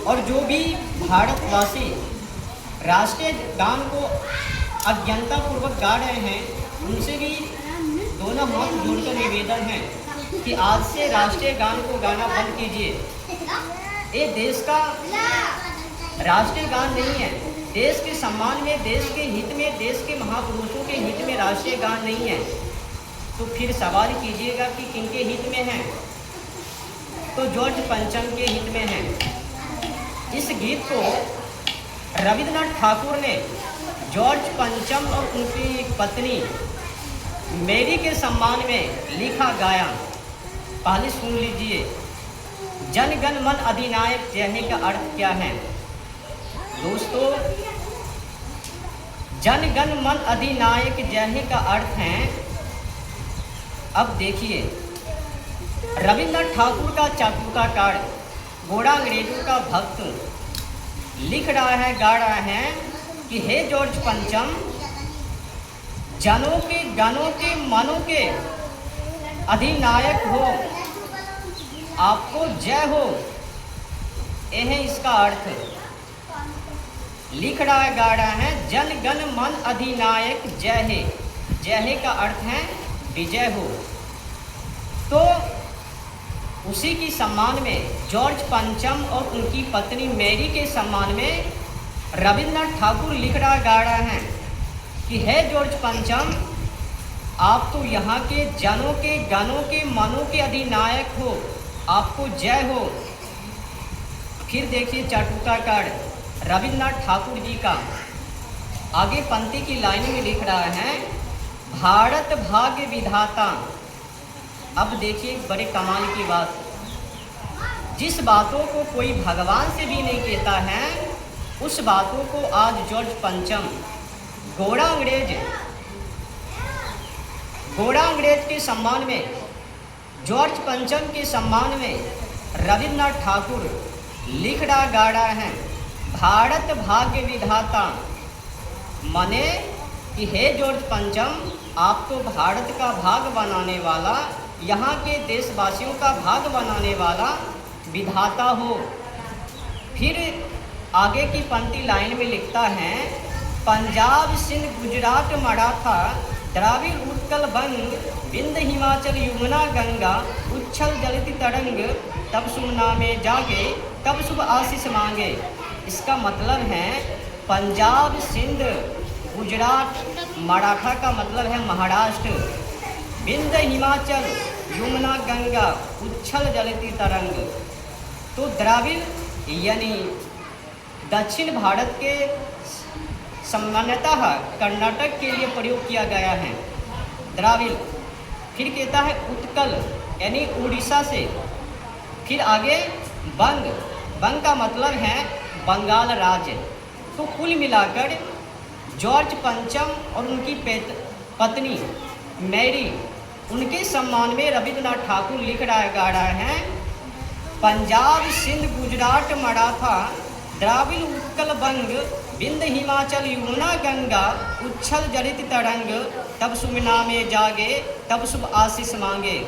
और जो भी भारतवासी राष्ट्रीय गान को अज्ञानतापूर्वक गा रहे हैं उनसे भी दोनों हाथ जोड़कर निवेदन है कि आज से राष्ट्रीय गान को गाना बंद कीजिए। ये देश का राष्ट्रीय गान नहीं है। देश के सम्मान में, देश के हित में, देश के महापुरुषों के हित में राष्ट्रीय गान नहीं है। तो फिर सवाल कीजिएगा कि किनके हित में है? तो जॉर्ज पंचम के हित में है। इस गीत को रविंद्रनाथ ठाकुर ने जॉर्ज पंचम और उनकी पत्नी मेरी के सम्मान में लिखा गाया। पहले सुन लीजिए, जन गण मन अधिनायक जय हे का अर्थ क्या है। दोस्तों, जन गण मन अधिनायक जय हे का अर्थ है, अब देखिए, रविंद्रनाथ ठाकुर का चाटुकार घोड़ा अंग्रेजों का भक्त लिख रहा है, गा रहा है कि हे जॉर्ज पंचम, जनों के गणों के मनों के अधिनायक हो, आपको जय हो। यह है इसका अर्थ। लिख रहा है, गा रहा है, जन गण मन अधिनायक जय हे। जय हे का अर्थ है विजय हो। तो उसी की सम्मान में जॉर्ज पंचम और उनकी पत्नी मैरी के सम्मान में रविंद्रनाथ ठाकुर लिख रहा, गा रहा है कि हे जॉर्ज पंचम, आप तो यहाँ के जनों के गणों के मनों के अधिनायक हो, आपको जय हो। फिर देखिए चाटुकार रविंद्रनाथ ठाकुर जी का आगे पंक्ति की लाइन में लिख रहा है, भारत भाग्य विधाता। अब देखिए बड़े कमाल की बात, जिस बातों को कोई भगवान से भी नहीं कहता है, उस बातों को आज जॉर्ज पंचम घोड़ा अंग्रेज के सम्मान में, जॉर्ज पंचम के सम्मान में रविंद्रनाथ ठाकुर लिख रहा, गा रहा है, भारत भाग्य विधाता। माने कि हे जॉर्ज पंचम, आप तो भारत का भाग बनाने वाला, यहाँ के देशवासियों का भाग बनाने वाला विधाता हो। फिर आगे की पंक्ति लाइन में लिखता है, पंजाब सिंध गुजरात मराठा द्राविड़ उत्कल बंग विंध्य हिमाचल यमुना गंगा उच्छल जलती तरंग तब शुभ नामे जागे तब शुभ आशीष मांगे। इसका मतलब है पंजाब सिंध गुजरात मराठा का मतलब है महाराष्ट्र, विंध्य हिमाचल यमुना गंगा उच्छल जलती तरंग। तो द्राविड़ यानी दक्षिण भारत के सामान्यतः कर्नाटक के लिए प्रयोग किया गया है द्राविड़। फिर कहता है उत्कल यानी उड़ीसा से। फिर आगे बंग, बंग का मतलब है बंगाल राज्य। तो कुल मिलाकर जॉर्ज पंचम और उनकी पत्नी मैरी, उनके सम्मान में रविंद्रनाथ ठाकुर लिख रहा है, गा रहा है, पंजाब सिंध गुजरात मराठा द्राविड़ उत्कल बंग विंध्य हिमाचल यमुना गंगा उच्छल जलित तरंग तब शुभ नामे जागे तब शुभ आशीष मांगे।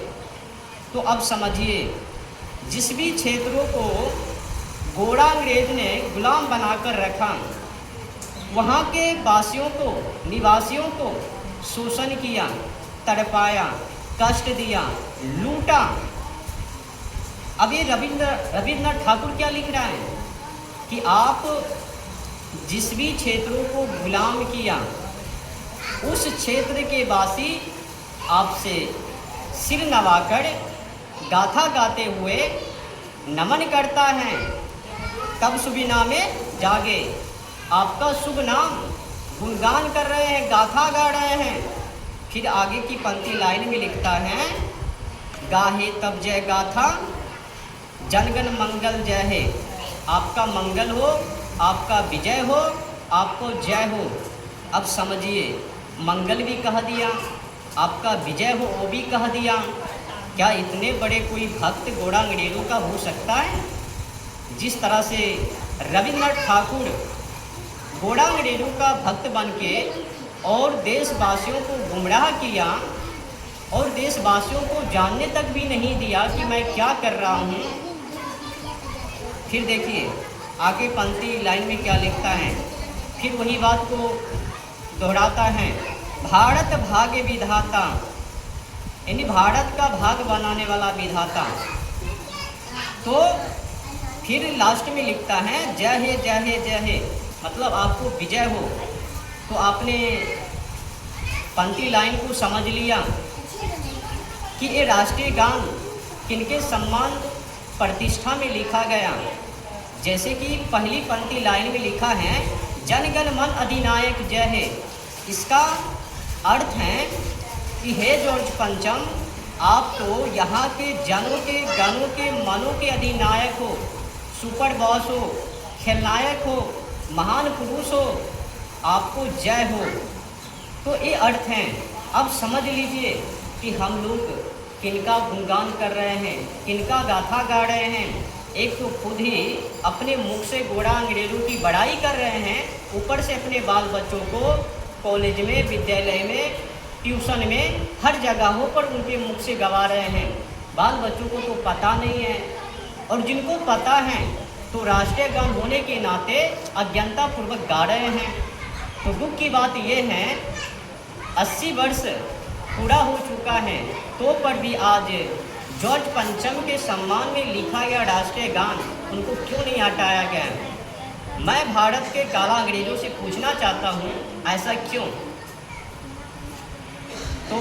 तो अब समझिए, जिस भी क्षेत्रों को घोड़ा अंग्रेज ने गुलाम बनाकर रखा, वहाँ के वासियों को, निवासियों को शोषण किया, तड़पाया, कष्ट दिया, लूटा। अब ये रविंद्रनाथ ठाकुर क्या लिख रहा है कि आप जिस भी क्षेत्रों को गुलाम किया, उस क्षेत्र के वासी आपसे सिर नवाकर गाथा गाते हुए नमन करता है, तब शुभ नामे जागे। आपका शुभ नाम गुणगान कर रहे हैं, गाथा गा रहे हैं। फिर आगे की पंक्ति लाइन में लिखता है, गाहे तब जय गाथा जनगण मंगल जय है। आपका मंगल हो, आपका विजय हो, आपको जय हो। अब समझिए, मंगल भी कह दिया, आपका विजय हो वो भी कह दिया। क्या इतने बड़े कोई भक्त घोड़ा अंग्रेजों का हो सकता है? जिस तरह से रविंद्रनाथ ठाकुर घोड़ा अंग्रेजों का भक्त बन के और देशवासियों को गुमराह किया और देशवासियों को जानने तक भी नहीं दिया कि मैं क्या कर रहा हूँ। फिर देखिए, आगे पंक्ति लाइन में क्या लिखता है, फिर वही बात को दोहराता है, भारत भाग्य विधाता, यानी भारत का भाग बनाने वाला विधाता। तो फिर लास्ट में लिखता है जय हे जय हे जय हे, मतलब आपको विजय हो। तो आपने पंक्ति लाइन को समझ लिया कि ये राष्ट्रीय गान किनके सम्मान प्रतिष्ठा में लिखा गया। जैसे कि पहली पंक्ति लाइन में लिखा है जन गण मन अधिनायक जय हे। इसका अर्थ है कि हे जॉर्ज पंचम, आप तो यहाँ के जनों के गणों के मनों के अधिनायक हो, सुपर बॉस हो, खलनायक हो, महान पुरुष हो, आपको जय हो। तो ये अर्थ हैं। अब समझ लीजिए कि हम लोग किनका गुणगान कर रहे हैं, किनका गाथा गा रहे हैं। एक तो खुद ही अपने मुख से गोरा अंग्रेजों की बड़ाई कर रहे हैं, ऊपर से अपने बाल बच्चों को कॉलेज में, विद्यालय में, ट्यूशन में, हर जगहों पर उनके मुख से गवा रहे हैं। बाल बच्चों को तो पता नहीं है, और जिनको पता है तो राष्ट्रीय गान होने के नाते अज्ञानतापूर्वक गा रहे हैं। तो दुख की बात यह है 80 वर्ष पूरा हो चुका है, तो पर भी आज जॉर्ज पंचम के सम्मान में लिखा गया राष्ट्रीय गान उनको क्यों नहीं हटाया गया। मैं भारत के काला अंग्रेजों से पूछना चाहता हूँ, ऐसा क्यों। तो